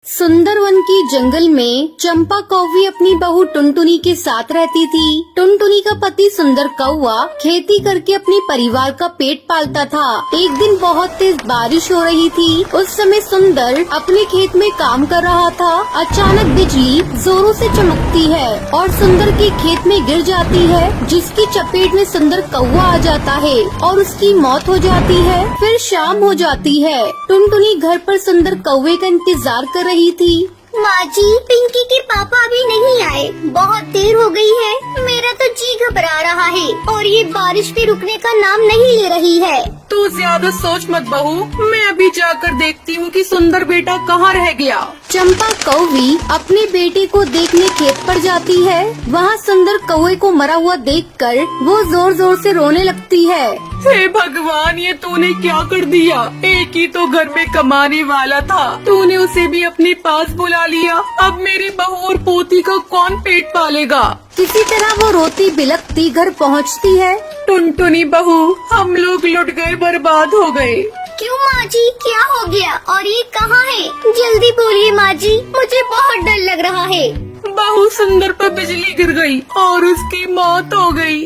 सुंदरवन की जंगल में चंपा कौवी अपनी बहू टुनटुनी के साथ रहती थी। टुनटुनी का पति सुंदर कौवा खेती करके अपने परिवार का पेट पालता था। एक दिन बहुत तेज बारिश हो रही थी। उस समय सुंदर अपने खेत में काम कर रहा था। अचानक बिजली जोरों से चमकती है और सुंदर के खेत में गिर जाती है, जिसकी चपेट में सुंदर कौवा आ जाता है और उसकी मौत हो जाती है। फिर शाम हो जाती है। टुनटुनी घर पर सुंदर कौवे का इंतजार कर रही थी। माँ जी, पिंकी के पापा अभी नहीं आए, बहुत देर हो गई है। मेरा तो जी घबरा रहा है और ये बारिश भी रुकने का नाम नहीं ले रही है। तू ज्यादा सोच मत बहू, मैं अभी जाकर देखती हूँ कि सुंदर बेटा कहाँ रह गया। चंपा कौवी अपने बेटे को देखने खेत पर जाती है। वहाँ सुंदर कौवे को मरा हुआ देखकर वो जोर जोर से रोने लगती है। हे भगवान, ये तूने क्या कर दिया। एक ही तो घर में कमाने वाला था, तूने उसे भी अपने पास बुला लिया। अब मेरी बहू और पोती का कौन पेट पालेगा। किसी तरह वो रोती बिलखती घर पहुँचती है। टुनटुनी बहू, हम लोग लुट गए, बर्बाद हो गए। क्यों माँ जी, क्या हो गया और ये कहाँ है? जल्दी बोलिए माँ जी, मुझे बहुत डर लग रहा है। बहू, सुंदर पर बिजली गिर गई और उसकी मौत हो गई।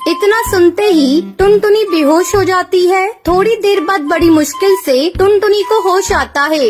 इतना सुनते ही टुनटुनी बेहोश हो जाती है। थोड़ी देर बाद बड़ी मुश्किल से टुनटुनी को होश आता है।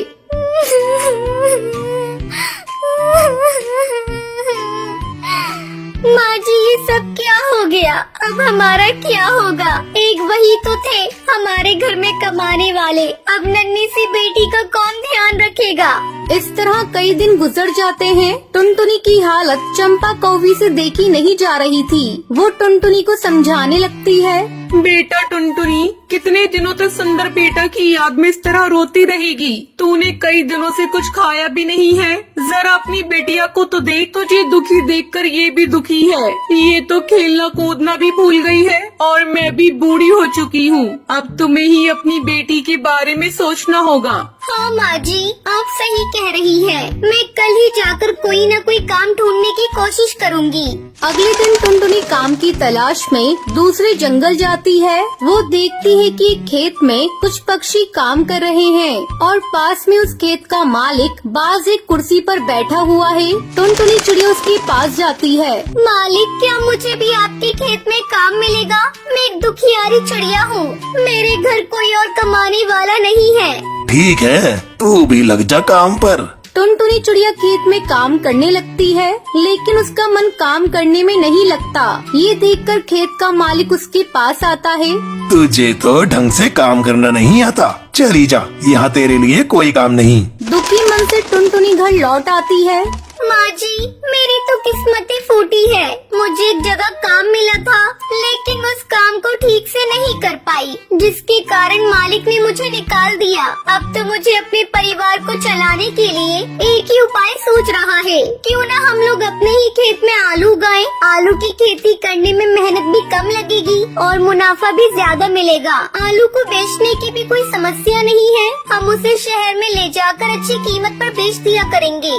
माँ जी, ये सब क्या हो गया? अब हमारा क्या होगा? एक वही तो थे हमारे घर में कमाने वाले, अब नन्ही सी बेटी का कौन ध्यान रखेगा? इस तरह कई दिन गुजर जाते हैं। टुनटुनी की हालत चंपा कौवी से देखी नहीं जा रही थी। वो टुनटुनी को समझाने लगती है। बेटा टुनटुनी, कितने दिनों तक सुंदर बेटा की याद में इस तरह रोती रहेगी? तूने कई दिनों से कुछ खाया भी नहीं है। जरा अपनी बेटिया को तो देख, तुझे दुखी देखकर ये भी दुखी है। ये तो खेलना कूदना भी भूल गई है और मैं भी बूढ़ी हो चुकी हूँ। अब तुम्हें ही अपनी बेटी के बारे में सोचना होगा। हाँ माँ जी, आप सही कह रही है। मैं कल ही जाकर कोई न कोई काम ढूंढने की कोशिश करूँगी। अगले दिन टुनटुनी काम की तलाश में दूसरे जंगल जाती है। वो देखती है कि एक खेत में कुछ पक्षी काम कर रहे हैं और पास में उस खेत का मालिक बाज एक कुर्सी पर बैठा हुआ है। टुनटुनी चिड़िया उसके पास जाती है। मालिक, क्या मुझे भी आपके खेत में काम मिलेगा? मैं एक दुखियारी चिड़िया हूँ, मेरे घर कोई और कमाने वाला नहीं है। ठीक है, तू भी लग जा काम पर। टुनटुनी चिड़िया खेत में काम करने लगती है, लेकिन उसका मन काम करने में नहीं लगता। ये देखकर खेत का मालिक उसके पास आता है। तुझे तो ढंग से काम करना नहीं आता, चली जा, यहाँ तेरे लिए कोई काम नहीं। दुखी मन से टुनटुनी घर लौट आती है। माँ जी, मेरी तो किस्मत ही फूटी है। मुझे एक जगह काम मिला था, लेकिन उस काम को ठीक से नहीं कर पाई, जिसके कारण मालिक ने मुझे निकाल दिया। अब तो मुझे अपने परिवार को चलाने के लिए एक ही उपाय सोच रहा है। क्यों न हम लोग अपने ही खेत में आलू उगाएं? आलू की खेती करने में मेहनत भी कम लगेगी और मुनाफा भी ज्यादा मिलेगा। आलू को बेचने की भी कोई समस्या नहीं है। हम उसे शहर में ले जाकर अच्छी कीमत पर बेच दिया करेंगे।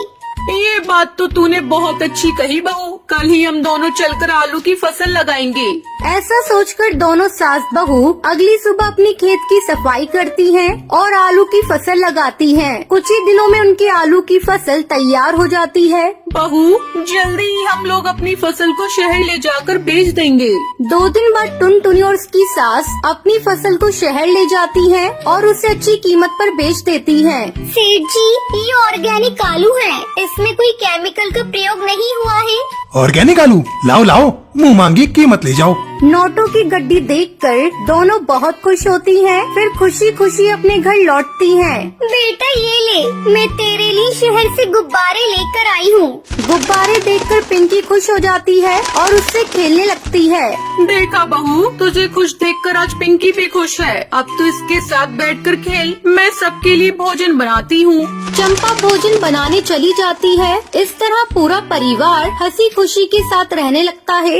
ये बात तो तूने बहुत अच्छी कही बहू। कल ही हम दोनों चलकर आलू की फसल लगाएंगे। ऐसा सोचकर दोनों सास बहू अगली सुबह अपने खेत की सफाई करती हैं और आलू की फसल लगाती हैं। कुछ ही दिनों में उनके आलू की फसल तैयार हो जाती है। बहू, जल्दी ही हम लोग अपनी फसल को शहर ले जाकर बेच देंगे। 2 दिन बाद टुनटुनी और उसकी सास अपनी फसल को शहर ले जाती हैं और उसे अच्छी कीमत पर बेच देती हैं। सेठ जी, ये ऑर्गेनिक आलू है, इसमें कोई केमिकल का प्रयोग नहीं हुआ है। ऑर्गेनिक आलू लाओ लाओ, मुँह मांगी कीमत ले जाओ। नोटों की गड्डी देखकर दोनों बहुत खुश होती हैं। फिर खुशी खुशी अपने घर लौटती हैं। बेटा ये ले, मैं तेरे लिए शहर से गुब्बारे लेकर आई हूँ। गुब्बारे देखकर पिंकी खुश हो जाती है और उससे खेलने लगती है। देखा बहू, तुझे खुश देखकर आज पिंकी भी खुश है। अब तो इसके साथ बैठकर खेल। मैं सबके लिए भोजन बनाती हूँ। चंपा भोजन बनाने चली जाती है। इस तरह पूरा परिवार हंसी खुशी के साथ रहने लगता है।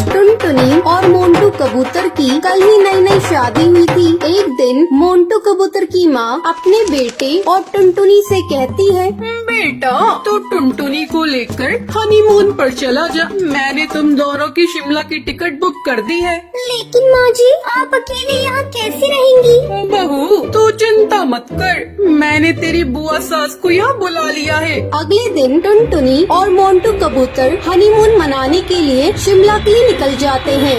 टुनटुनी और मोंटू कबूतर की कल ही नई शादी हुई थी। एक दिन मोंटू कबूतर की माँ अपने बेटे और टुनटुनी से कहती है, बेटा तो टुनटुनी को लेकर हनीमून पर चला जा। मैंने तुम दोनों की शिमला की टिकट बुक कर दी है। लेकिन माँ जी, आप अकेले यहाँ कैसे रहेंगी? बहू तू चिंता मत कर, मैंने तेरी बुआ सास को यहाँ बुला लिया है। अगले दिन टुनटुनी और मोंटू कबूतर हनीमून मनाने के लिए शिमला के लिए निकल जाते हैं।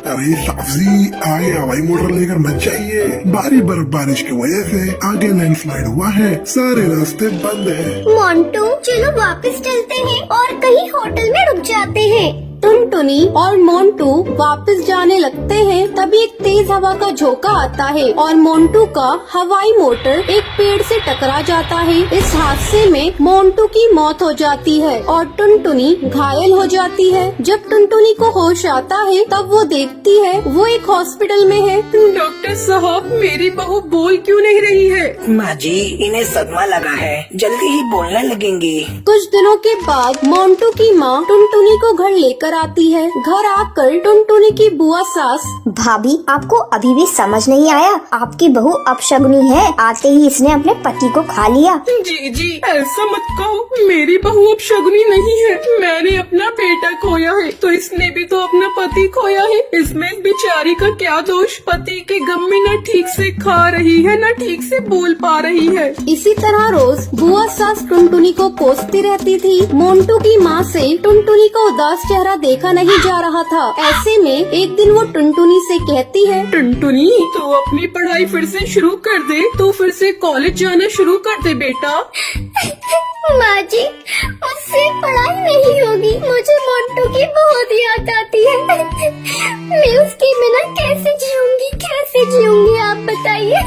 अरे साफजी, आगे हवाई मोटर लेकर मत जाइए। भारी बर्फबारिश की वजह से आगे लैंडस्लाइड हुआ है, सारे रास्ते बंद हैं। मोंटू, चलो वापस चलते हैं और कहीं होटल में रुक जाते हैं। टुनटुनी और मोंटू वापस जाने लगते हैं, तभी एक तेज हवा का झोंका आता है और मोंटू का हवाई मोटर एक पेड़ से टकरा जाता है। इस हादसे में मोंटू की मौत हो जाती है और टुनटुनी घायल हो जाती है। जब टुनटुनी को होश आता है तब वो देखती है वो एक हॉस्पिटल में है। डॉक्टर साहब, मेरी बहू बोल क्यों नहीं रही है? माँ जी, इन्हें सदमा लगा है, जल्दी ही बोलने लगेंगी। कुछ दिनों के बाद मोंटू की माँ टुनटुनी को घर लेकर आती है। घर आकर टुनटुनी की बुआ सास, भाभी, आपको अभी भी समझ नहीं आया? आपकी बहू अपशगुनी है, आते ही इसने अपने पति को खा लिया। जी जी, ऐसा मत कहो, मेरी बहू अब शगुनी नहीं है। मैंने अपना बेटा खोया है तो इसने भी तो अपना पति खोया है। इसमें इस बेचारी का क्या दोष? पति के गम में न ठीक से खा रही है न ठीक से बोल पा रही है। इसी तरह रोज बुआ सास टुनटुनी को कोसती रहती थी। मोंटू की माँ से टुनटुनी का उदास चेहरा देखा नहीं जा रहा था। ऐसे में एक दिन वो टुनटुनी से कहती है, टुनटुनी, तू अपनी पढ़ाई फिर से शुरू कर दे, तू फिर से कॉलेज जाना शुरू कर दे बेटा। माँ जी, मुझसे पढ़ाई नहीं होगी, मुझे मोंटू की बहुत याद आती है। मैं उसके बिना कैसे जीऊंगी आप बताइए।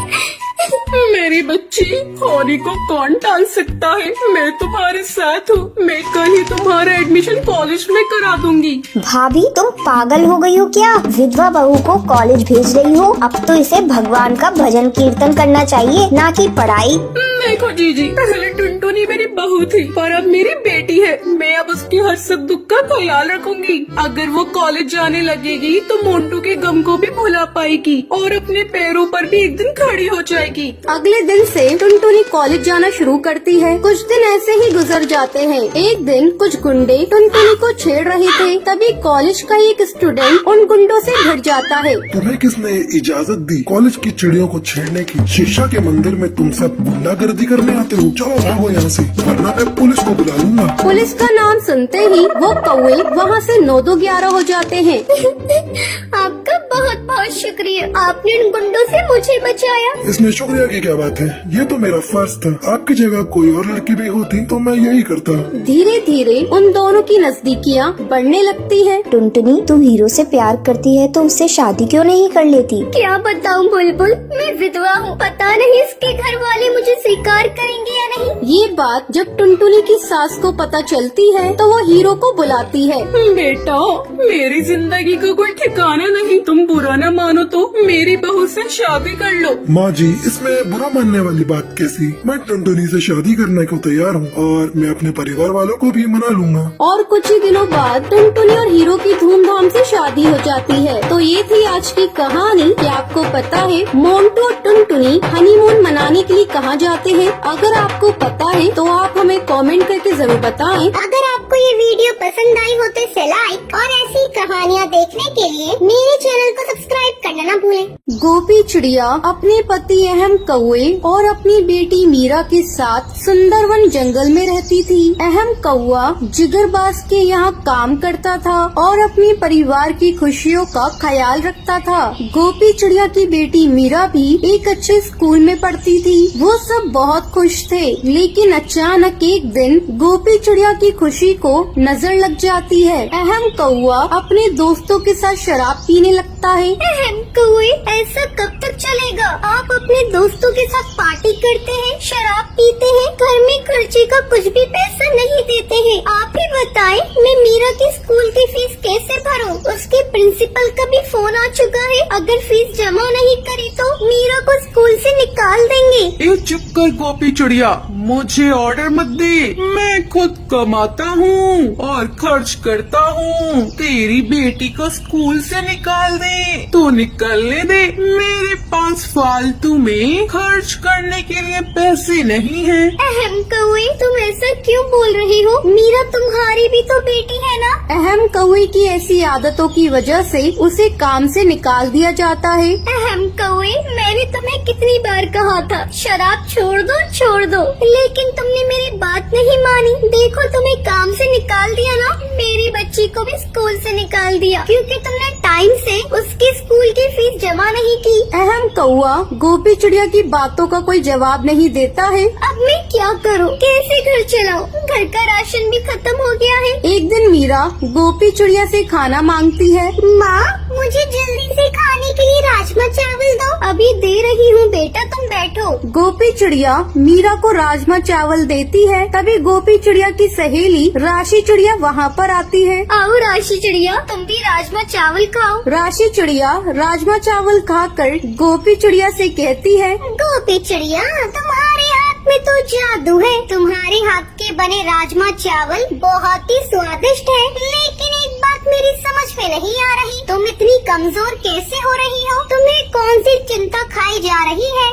मेरी बच्ची, होली को कौन टाल सकता है? मैं तुम्हारे साथ हूँ, मैं कल ही तुम्हारा एडमिशन कॉलेज में करा दूंगी। भाभी, तुम पागल हो गई हो क्या? विधवा बहू को कॉलेज भेज रही हो? अब तो इसे भगवान का भजन कीर्तन करना चाहिए, ना कि पढ़ाई। देखो जीजी, पहले टुनटुनी मेरी बहू थी पर अब मेरी बेटी है। मैं अब उसके हर सुख दुख का ख्याल रखूंगी। अगर वो कॉलेज जाने लगेगी तो मोंटू के गम को भी भुला पाएगी और अपने पैरों पर भी एक दिन खड़ी हो जाएगी। अगले दिन से टुनटुनी कॉलेज जाना शुरू करती है। कुछ दिन ऐसे ही गुजर जाते हैं। एक दिन कुछ गुंडे टुनटुनी को छेड़ रहे थे, तभी कॉलेज का एक स्टूडेंट उन गुंडों से भिड़ जाता है। तुम्हें किसने इजाजत दी कॉलेज की चिड़ियों को छेड़ने की? शिक्षा के मंदिर में तुम सब गुंडागर्दी करने आते हो? चलो भागो यहाँ से, वरना मैं पुलिस को बुला लूंगा। पुलिस का नाम सुनते ही वो कौवे वहाँ से 9-2-11 हो जाते हैं। आपका बहुत बहुत शुक्रिया, आपने उन गुंडों से मुझे बचाया। इसमें शुक्रिया की क्या बात है, ये तो मेरा फर्ज था। आपकी जगह कोई और लड़की भी होती तो मैं यही करता। धीरे धीरे उन दोनों की नजदीकियाँ बढ़ने लगती है। टुनटुनी, तू हीरो से प्यार करती है तो उससे शादी क्यों नहीं कर लेती? क्या बताऊं बुलबुल, मैं विधवा हूँ, पता नहीं इसके घर वाले मुझे स्वीकार करेंगे या नहीं। ये बात जब टुनटुनी की सास को पता चलती है तो वो हीरो को बुलाती है। बेटा, मेरी जिंदगी का कोई ठिकाना नहीं, तुम बुरा न मानो तो मेरी बहू से शादी कर लो। माँ जी, इसमें बुरा मानने वाली बात कैसी? मैं टुनटुनी से शादी करने को तैयार हूँ और मैं अपने परिवार वालों को भी मना लूंगा। और कुछ ही दिनों बाद टुनटुनी और हीरो की धूमधाम से शादी हो जाती है। तो ये थी आज की कहानी। क्या आपको पता है मोंटू और टुनटुनी हनीमून मनाने के लिए कहाँ जाते हैं? अगर आपको पता है तो आप हमें कमेंट करके जरूर बताएं। अगर आपको ये वीडियो पसंद आई हो तो इसे लाइक और ऐसी कहानियाँ देखने के लिए मेरे चैनल को सब्सक्राइब करना न भूलें। गोपी चिड़िया अपने पति अहम कौवे और अपनी बेटी मीरा के साथ सुंदरवन जंगल में रहती थी। अहम कौवा जिगरबाज के यहाँ काम करता था और अपने परिवार की खुशियों का ख्याल रखता था। गोपी चिड़िया की बेटी मीरा भी एक अच्छे स्कूल में पढ़ती थी। वो सब बहुत खुश थे, लेकिन अचानक एक दिन गोपी चिड़िया की खुशी को नजर लग जाती है। अहम कौवा अपने दोस्तों के साथ शराब पीने लगता है। अहम कौवे, ऐसा कब तक चलेगा? आप अपने दोस्तों के साथ पार्टी करते हैं, शराब पीते हैं, घर में खर्चे का कुछ भी पैसा नहीं देते हैं। आप ही बताएं, मैं मीरा की स्कूल की फीस कैसे भरूं? उसके प्रिंसिपल का भी फोन आ चुका है। अगर फीस जमा नहीं करी तो मीरा को स्कूल से निकाल देंगे। ए चुप कर गोपी चिड़िया, मुझे ऑर्डर मत दे। मैं खुद कमाता हूँ और खर्च करता हूँ। तेरी बेटी को स्कूल से निकाल दे तो निकलने दे। मेरे पास फालतू में खर्च करने के लिए पैसे नहीं हैं। अहम कौवे, तुम ऐसा क्यों बोल रही हो? मीरा तुम्हारी भी तो बेटी है ना? अहम कौवे की ऐसी आदतों की वजह से उसे काम से निकाल दिया जाता है। अहम कौवे, मैंने तुम्हें कितनी बार कहा था शराब छोड़ दो, लेकिन तुमने मेरी बात नहीं मानी। देखो तुम्हें काम से निकाल दिया ना, मेरी बच्ची को भी स्कूल से निकाल दिया क्योंकि तुमने टाइम से उसकी स्कूल की फीस जमा नहीं की। अहम कौवा गोपी चिड़िया की बातों का कोई जवाब नहीं देता है। अब मैं क्या करूं? कैसे घर चलाऊं? घर का राशन भी खत्म हो गया है। एक दिन मीरा गोपी चिड़िया से खाना मांगती है। माँ, मुझे जल्दी से खाने के लिए राजमा चावल दो। अभी दे रही हूँ बेटा, तुम बैठो। गोपी चिड़िया मीरा को राजमा चावल देती है। तभी गोपी चिड़िया की सहेली राशि चिड़िया वहाँ पर आती है। आओ राशि चिड़िया, तुम भी राजमा चावल खाओ। राशि चिड़िया राजमा चावल खाकर गोपी चिड़िया से कहती है, गोपी चिड़िया, तुम्हारे हाथ में तो जादू है। तुम्हारे हाथ के बने राजमा चावल बहुत ही स्वादिष्ट है। लेकिन एक बात मेरी समझ में नहीं आ रही, तुम इतनी कमजोर कैसे हो रही हो? तुम्हें कौन सी चिंता खाई जा रही है?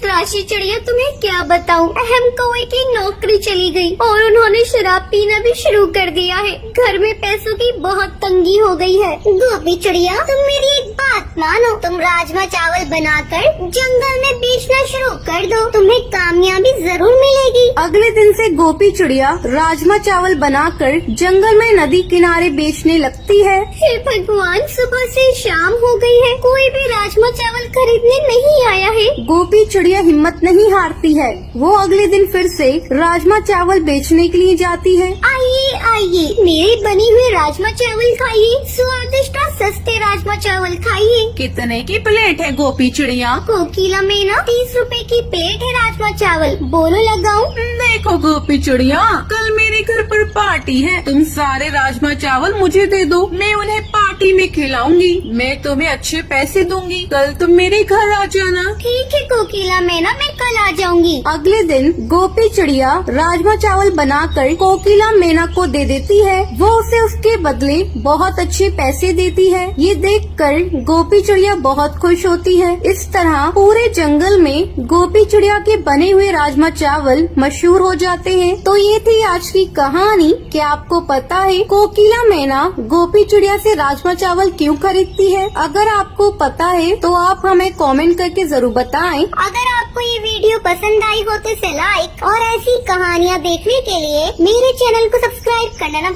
राशि चिड़िया, तुम्हें क्या बताऊं, अहम कौवे की नौकरी चली गई और उन्होंने शराब पीना भी शुरू कर दिया है। घर में पैसों की बहुत तंगी हो गई है। गोपी चिड़िया, तुम मेरी एक बात मानो, तुम राजमा चावल बनाकर जंगल में बेचना शुरू कर दो, तुम्हें कामयाबी जरूर मिलेगी। अगले दिन से गोपी चिड़िया राजमा चावल बनाकर जंगल में नदी किनारे बेचने लगती है। हे भगवान, सुबह से शाम हो गई है, कोई भी राजमा चावल खरीदने नहीं आया है। गोपी चिड़िया हिम्मत नहीं हारती है। वो अगले दिन फिर से राजमा चावल बेचने के लिए जाती है। आइए, मेरे बनी हुए राजमा चावल खाइए, स्वादिष्ट और सस्ते राजमा चावल खाइए। कितने की प्लेट है गोपी चिड़िया? कोकिला मैना, 30 रुपए की प्लेट है राजमा चावल। बोलो लगाऊं? देखो गोपी चिड़िया, कल मेरे घर पर पार्टी है, तुम सारे राजमा चावल मुझे दे दो, मैं उन्हें पार्टी में खिलाऊंगी। मैं तुम्हें अच्छे पैसे दूंगी, कल तुम मेरे घर आ जाना। ठीक है कोकिला मैना, मैं कल आ जाऊंगी। अगले दिन गोपी चिड़िया राजमा चावल बनाकर कोकिला मैना को दे देती है। वो उसे उसके बदले बहुत अच्छे पैसे देती है। ये देखकर गोपी चिड़िया बहुत खुश होती है। इस तरह पूरे जंगल में गोपी चिड़िया के बने हुए राजमा चावल मशहूर हो जाते हैं। तो ये थी आज की कहानी। क्या आपको पता है कोकिला मैना गोपी चिड़िया से राजमा चावल क्यों खरीदती है? अगर आपको पता है तो आप हमें कमेंट करके जरूर बताएं। अगर आपको ये वीडियो पसंद आई हो तो इसे लाइक और ऐसी कहानियाँ देखने के लिए मेरे चैनल को सब्सक्राइब करना ना